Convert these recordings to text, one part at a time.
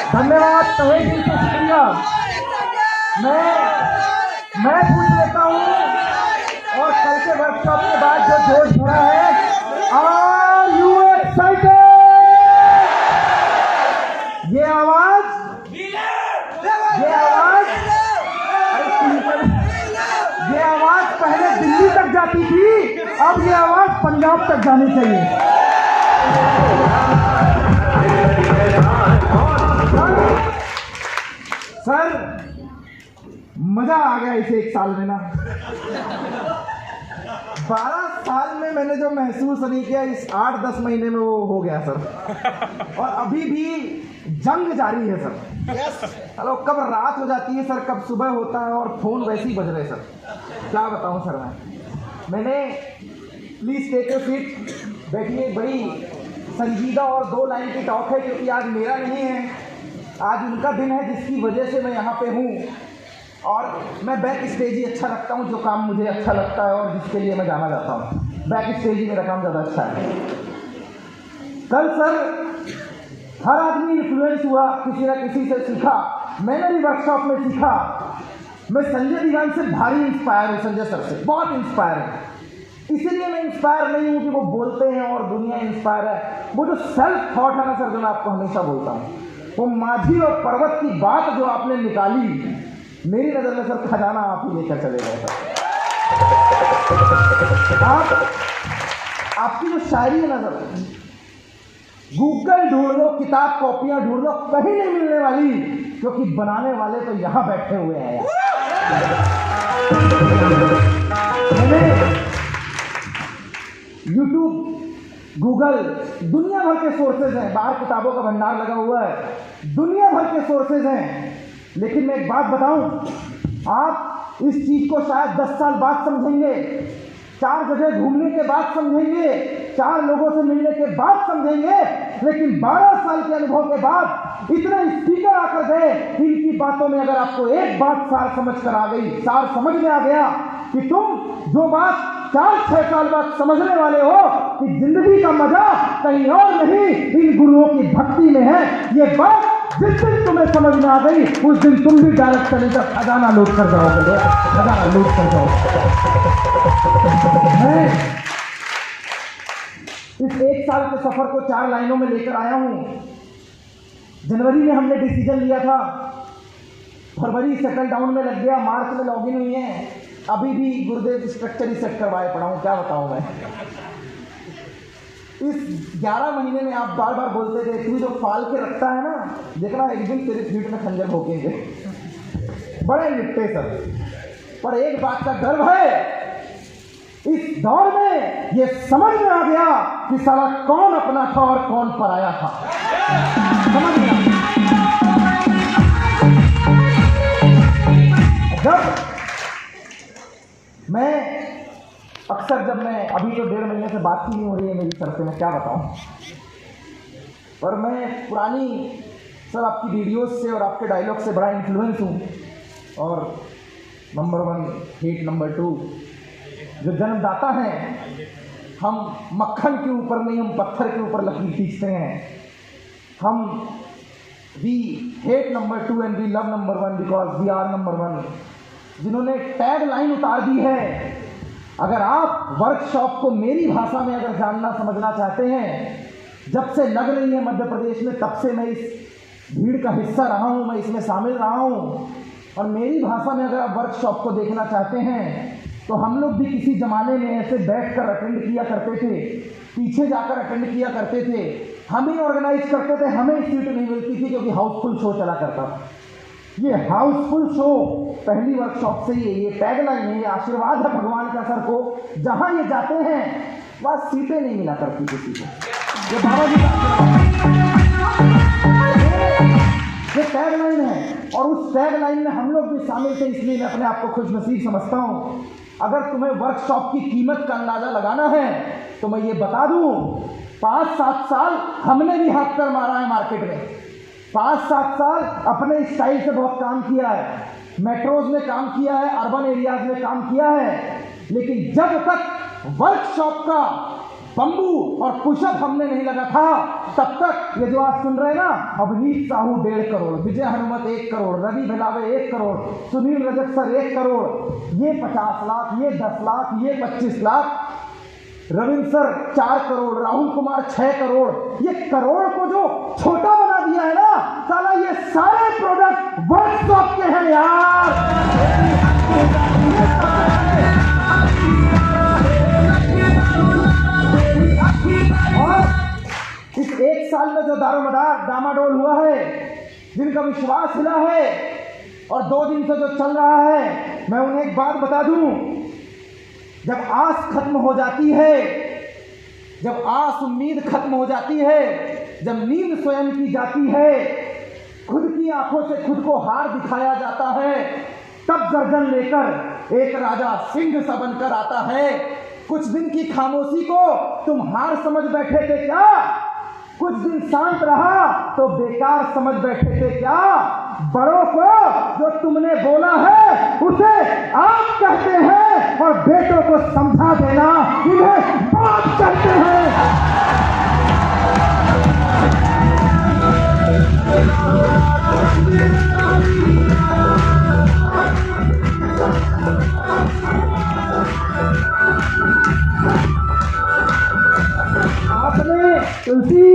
धन्यवाद, तहे दिल से शुक्रिया। मैं पूछ लेता हूँ, और कल के वर्कशॉप के बाद जो जोश भरा है, आर यू एक्साइटेड? ये आवाज पहले दिल्ली तक जाती थी, अब ये आवाज पंजाब तक जानी चाहिए। सर मजा आ गया इसे 1 साल में ना। 12 साल में मैंने जो महसूस नहीं किया, इस 8-10 महीने में वो हो गया सर। और अभी भी जंग जारी है सर। हेलो, कब रात हो जाती है सर, कब सुबह होता है, और फोन वैसे ही बज रहे सर। क्या बताऊं सर मैंने प्लीज टेक अ सीट, बैठिए। बड़ी संजीदा और 2 लाइन की टॉक है, क्योंकि आज मेरा नहीं है, आज उनका दिन है जिसकी वजह से मैं यहाँ पे हूँ। और मैं बैक स्टेज ही अच्छा लगता हूँ, जो काम मुझे अच्छा लगता है और जिसके लिए मैं जाना चाहता हूँ, बैक स्टेज ही मेरा काम ज़्यादा अच्छा है। कल सर हर आदमी इन्फ्लुएंस हुआ, किसी न किसी से सीखा। मैंने भी वर्कशॉप में सीखा। मैं संजय दीवान से भारी इंस्पायर हूँ, संजय सर से बहुत इंस्पायर है। इसीलिए मैं इंस्पायर नहीं हूँ कि वो बोलते हैं और दुनिया इंस्पायर है। वो जो सेल्फ थॉट है ना सर, जो मैं आपको हमेशा बोलता हूँ, वो माझी और पर्वत की बात जो आपने निकाली, मेरी नज़र में सर खजाना आप ही लेकर चले गए सर। आपकी जो शायरी है ना सर, गूगल ढूंढ लो, किताब कॉपियां ढूंढ लो, कहीं नहीं मिलने वाली, क्योंकि बनाने वाले तो यहां बैठे हुए हैं यार। यूट्यूब, गूगल, दुनिया भर के सोर्सेज हैं। बाहर किताबों का भंडार लगा हुआ है, दुनिया भर के सोर्सेज हैं। लेकिन मैं एक बात बताऊं, आप इस चीज को शायद 10 साल बाद समझेंगे, 4 जगह घूमने के बाद समझेंगे, 4 लोगों से मिलने के बाद समझेंगे, लेकिन 12 साल के अनुभव के बाद इतने स्पीकर आकर गए, इनकी बातों में अगर आपको एक बात सार समझ कर आ गई, सार समझ में आ गया कि तुम जो बात 4-6 साल बाद समझने वाले हो कि जिंदगी का मजा कहीं और नहीं, इन गुरुओं की भक्ति में है, ये बात जिस दिन तुम्हें समझ में आ गई, उस दिन तुम भी डायरेक्ट चले तक खजाना लूट कर जाओगे, खजाना लूट कर जाओगे। मैं इस 1 साल के सफर को 4 लाइनों में लेकर आया हूं। जनवरी में हमने डिसीजन लिया था, फरवरी सेटल डाउन में लग गया, मार्च में लॉगिन हुई है। अभी भी गुरुदेव स्ट्रक्चर ही सेट करवाए पड़ा हूं, क्या बताऊं मैं। इस 11 महीने में आप बार बार बोलते थे, तू जो फाल के रखता है ना, देखना एक दिन तेरे पीठ में खंजर भोंकेंगे। बड़े निपटे सर, पर एक बात का गर्व है, इस दौर में ये समझ में आ गया कि साला कौन अपना था और कौन पराया था। समझ में जब मैं अक्सर जब मैं अभी तो 1.5 महीने से बात ही नहीं हो रही है मेरी सर से, मैं क्या बताऊं, पर मैं पुरानी सर आपकी वीडियोस से और आपके डायलॉग से बड़ा इन्फ्लुएंस हूं। और नंबर 1 हेट, नंबर 2 जो जन्मदाता हैं, हम मक्खन के ऊपर नहीं, हम पत्थर के ऊपर लकीर खींचते हैं। हम we hate number 2 and we love number 1 because we are number 1। जिन्होंने टैग लाइन उतार दी है, अगर आप वर्कशॉप को मेरी भाषा में अगर जानना समझना चाहते हैं, जब से लग रही है मध्य प्रदेश में, तब से मैं इस भीड़ का हिस्सा रहा हूं, मैं इसमें शामिल रहा हूं। और मेरी भाषा में अगर आप वर्कशॉप को देखना चाहते हैं, तो हम लोग भी किसी जमाने में ऐसे बैठकर अटेंड किया करते थे, पीछे जाकर अटेंड किया करते थे, हम ही ऑर्गेनाइज करते थे, हमें सीट नहीं मिलती थी क्योंकि हाउसफुल शो चला करता था। ये हाउसफुल शो पहली वर्कशॉप से ही है, ये टैगलाइन है, ये आशीर्वाद है भगवान का सर को। जहां ये जाते हैं वहां सीटें नहीं मिला करती किसी को, ये बाबा जी ये टैगलाइन है। और उस टैगलाइन में हम लोग भी शामिल थे, इसलिए मैं अपने आप को खुशनसीब समझता हूँ। अगर तुम्हें वर्कशॉप की कीमत का अंदाजा लगाना है तो मैं ये बता दूं, 5-7 साल हमने भी हाथ कर मारा है मार्केट में, 5-7 साल अपने स्टाइल से बहुत काम किया है, मेट्रोज में काम किया है, अर्बन एरियाज में काम किया है। लेकिन जब तक वर्कशॉप का बम्बू और पुशअप हमने नहीं लगा था, तब तक ये जो आप सुन रहे हैं ना, अभिनीत साहू 1.5 करोड़, विजय हनुमत 1 करोड़, रवि भेलावे 1 करोड़, सुनील रजक सर 1 करोड़, ये 50 लाख, ये 10 लाख, ये 25 लाख, रविंद्र सर 4 करोड़, राहुल कुमार 6 करोड़, ये करोड़ को जो छोटा बना दिया है ना साला, ये सारे प्रोडक्ट वर्कशॉप के हैं यार। और इस 1 साल में जो दारोमदार डामाडोल हुआ है, जिनका विश्वास हिला है और 2 दिन से जो चल रहा है, मैं उन्हें एक बात बता दूं, जब आस खत्म हो जाती है, जब आस उम्मीद खत्म हो जाती है, जब नींद स्वयं की जाती है, खुद की आंखों से खुद को हार दिखाया जाता है, तब गर्दन लेकर एक राजा सिंह सा बनकर आता है। कुछ दिन की खामोशी को तुम हार समझ बैठे थे क्या? कुछ दिन शांत रहा तो बेकार समझ बैठे थे क्या? बड़ों को जो तुमने बोला है उसे आप कहते हैं और बेटों को समझा देना इन्हें बाप कहते हैं। आपने तुलसी,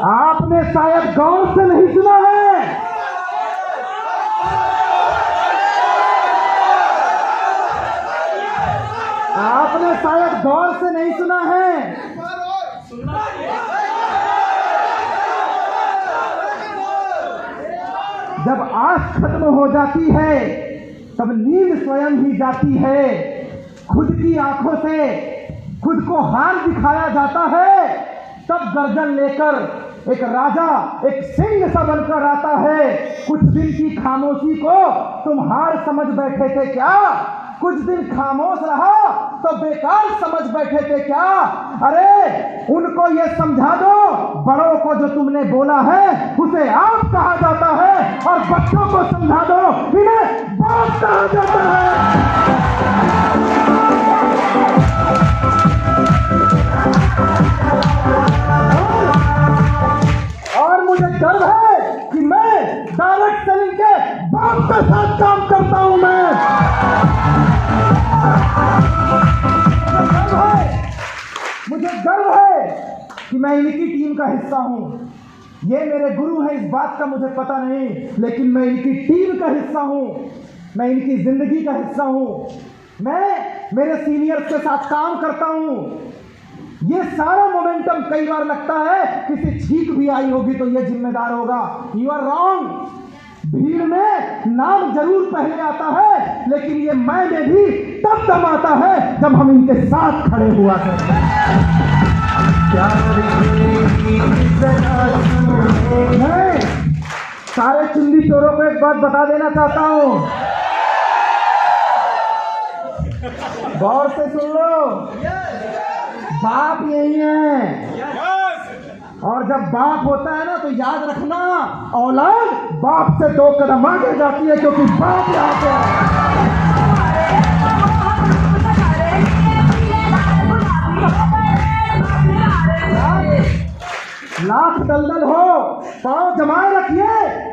आपने शायद गौर से नहीं सुना है, आपने शायद गौर से नहीं सुना है। जब आस खत्म हो जाती है तब नींद स्वयं ही जाती है। खुद की आंखों से खुद को हार दिखाया जाता है, तब गर्दन लेकर एक राजा एक सिंह सा बनकर आता है। कुछ दिन की खामोशी को तुम हार समझ बैठे थे क्या? कुछ दिन खामोश रहा तो बेकार समझ बैठे थे क्या? अरे उनको ये समझा दो, बड़ों को जो तुमने बोला है उसे आप कहा जाता है और बच्चों को समझा दो इन्हें बाप कहा जाता है। और मुझे गर्व है कि मैं डायरेक्ट सेलिंग के बाप के साथ काम करता हूं। मुझे गर्व है कि मैं इनकी टीम का हिस्सा हूं। ये मेरे गुरु हैं, इस बात का मुझे पता नहीं, लेकिन मैं इनकी टीम का हिस्सा हूं, मैं इनकी जिंदगी का हिस्सा हूं। मैं मेरे सीनियर्स के साथ काम करता हूं। ये सारा मोमेंटम कई बार लगता है किसी छींक भी आई होगी तो ये जिम्मेदार होगा। You are wrong. भीड़ में नाम जरूर पहले आता है, लेकिन ये मैं में भी तब दम आता है जब हम इनके साथ खड़े हुआ करते हैं। मैं सारे चुंदी चोरों को एक बात बता देना चाहता हूं, गौर से सुन लो। बाप यही है, और जब बाप होता है ना तो याद रखना, औलाद बाप से 2 कदम आगे जाती है, क्योंकि बाप यहाँ पे लाख दलदल हो, पांव जमाए रखिए,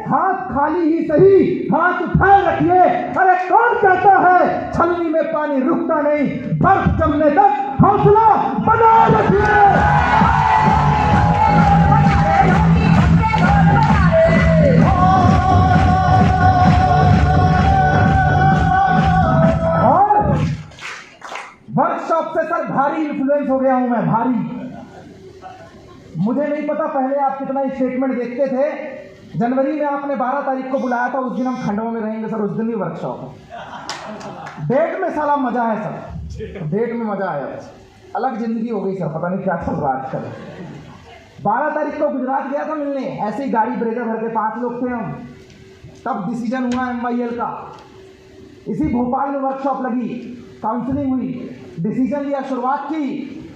हाथ खाली ही सही, हाथ उठाए रखिए। अरे कौन कहता है छलनी में पानी रुकता नहीं, बर्फ जमने तक हौसला बनाए रखिए। और वर्कशॉप से सर भारी इन्फ्लुएंस हो गया हूं मैं, भारी। मुझे नहीं पता पहले आप कितना स्टेटमेंट देखते थे। जनवरी में आपने 12 तारीख को बुलाया था, उस दिन हम खंडवा में रहेंगे सर, उस दिन ही वर्कशॉप है। डेट में साला मजा है सर, डेट में मजा आया, अलग जिंदगी हो गई सर, पता नहीं क्या चल रहा है आजकल। 12 तारीख को गुजरात गया था मिलने, ऐसे ही गाड़ी ब्रेजर भर के 5 लोग थे हम। तब डिसीजन हुआ MYL का, इसी भोपाल में वर्कशॉप लगी, काउंसलिंग हुई, डिसीजन लिया, शुरुआत की।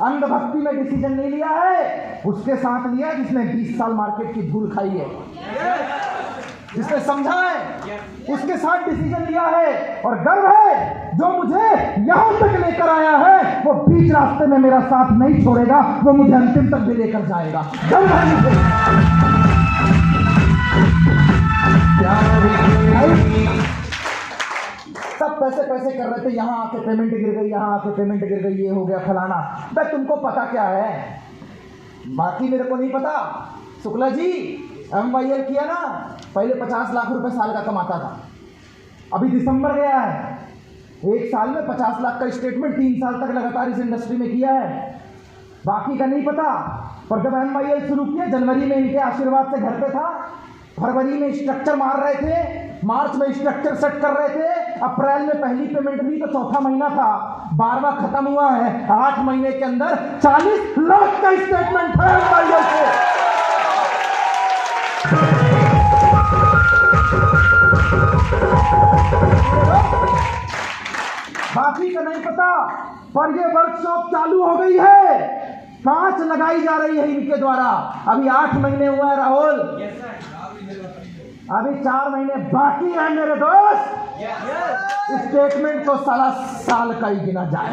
अंधभक्ति में डिसीजन नहीं लिया है, उसके साथ लिया जिसने 20 साल मार्केट की धूल खाई है। जिसने समझा है, उसके साथ डिसीजन लिया है और गर्व है। जो मुझे यहां तक लेकर आया है वो बीच रास्ते में मेरा साथ नहीं छोड़ेगा, वो मुझे अंतिम तक भी लेकर जाएगा। गर्व है मुझे। सब पैसे पैसे कर रहे थे, यहां आके पेमेंट गिर गई, यहां आके पेमेंट गिर गई, ये हो गया फलाना। भाई तुमको पता क्या है, बाकी मेरे को नहीं पता। शुक्ला जी MYL किया ना, पहले 50 लाख रुपए साल का कमाता था, अभी दिसंबर गया है, एक साल में 50 लाख का स्टेटमेंट 3 साल तक लगातार इस इंडस्ट्री में किया है। बाकी का नहीं पता, पर जब MYL शुरू किया जनवरी में इनके आशीर्वाद से घर पे था, फरवरी में स्ट्रक्चर मार रहे थे, मार्च में स्ट्रक्चर सेट कर रहे थे, अप्रैल में पहली पेमेंट दी तो चौथा महीना था, 12वां खत्म हुआ है, 8 महीने के अंदर 40 लाख का स्टेटमेंट है MYL से। बाकी का नहीं पता, पर ये वर्कशॉप चालू हो गई है, कांच लगाई जा रही है इनके द्वारा। अभी 8 महीने हुआ है राहुल, अभी 4 महीने बाकी है मेरे दोस्त। स्टेटमेंट तो साला साल का ही गिना जाए।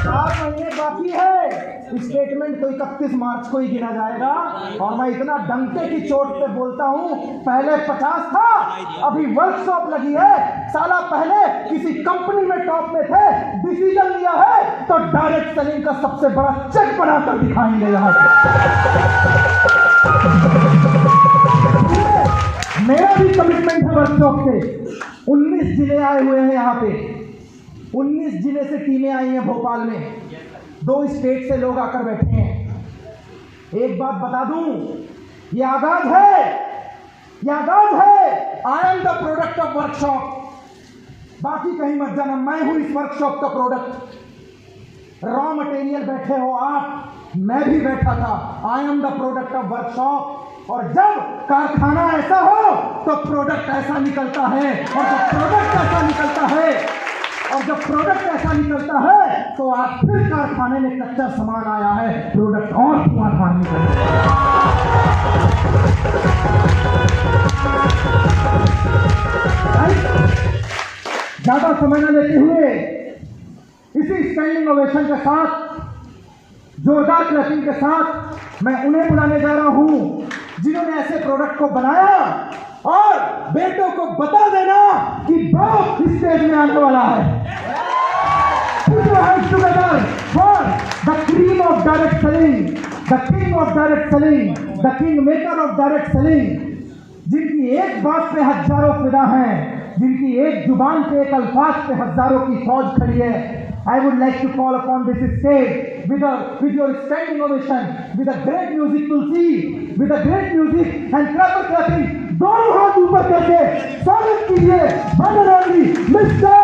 4 महीने बाकी है, स्टेटमेंट तो 31 मार्च को ही गिना जाएगा। और मैं इतना डंके की चोट पे बोलता हूं, पहले 50 था, अभी वर्कशॉप लगी है। साला पहले किसी कंपनी में टॉप में थे, डिसीजन लिया है तो डायरेक्ट सेलिंग का सबसे बड़ा चेक बनाकर दिखाएंगे यहां से। मेरा भी कमिटमेंट है वर्कशॉप से। 19 जिले आए हुए हैं यहाँ पे, 19 जिले से टीमें आई हैं भोपाल में, 2 स्टेट से लोग आकर बैठे हैं। एक बात बता दूं, ये आगाज है, ये आगाज है। I am the product of workshop, बाकी कहीं मत जाना, मैं हूं इस वर्कशॉप का प्रोडक्ट। रॉ मटेरियल बैठे हो आप, मैं भी बैठा था। I am the product of workshop. और जब कारखाना ऐसा हो तो प्रोडक्ट ऐसा निकलता है, और जब प्रोडक्ट ऐसा निकलता है, और जब प्रोडक्ट ऐसा निकलता है तो आज फिर कारखाने में कच्चा सामान आया है, प्रोडक्ट और धुआंधार निकलता है। ज्यादा समय न लेते हुए इसी स्टैंडिंग ओवेशन के साथ, जोरदार क्लैपिंग के साथ मैं उन्हें बुलाने जा रहा हूं जिन्होंने ऐसे प्रोडक्ट को बनाया, और बेटों को बता देना कि बाप स्टेज में आने वाला है। Put your hands together for the cream of direct selling, the king of direct selling, the king maker of direct selling, जिनकी एक बात पे हजारों फिदा हैं, जिनकी एक जुबान पे, एक अल्फाज पे हजारों की फौज खड़ी है। I would like to call upon this stage with your standing ovation, with a great music Tulsi, with a great music and clapper clapping, दोनों हाथ ऊपर करके स्वागत कीजिए, Mr.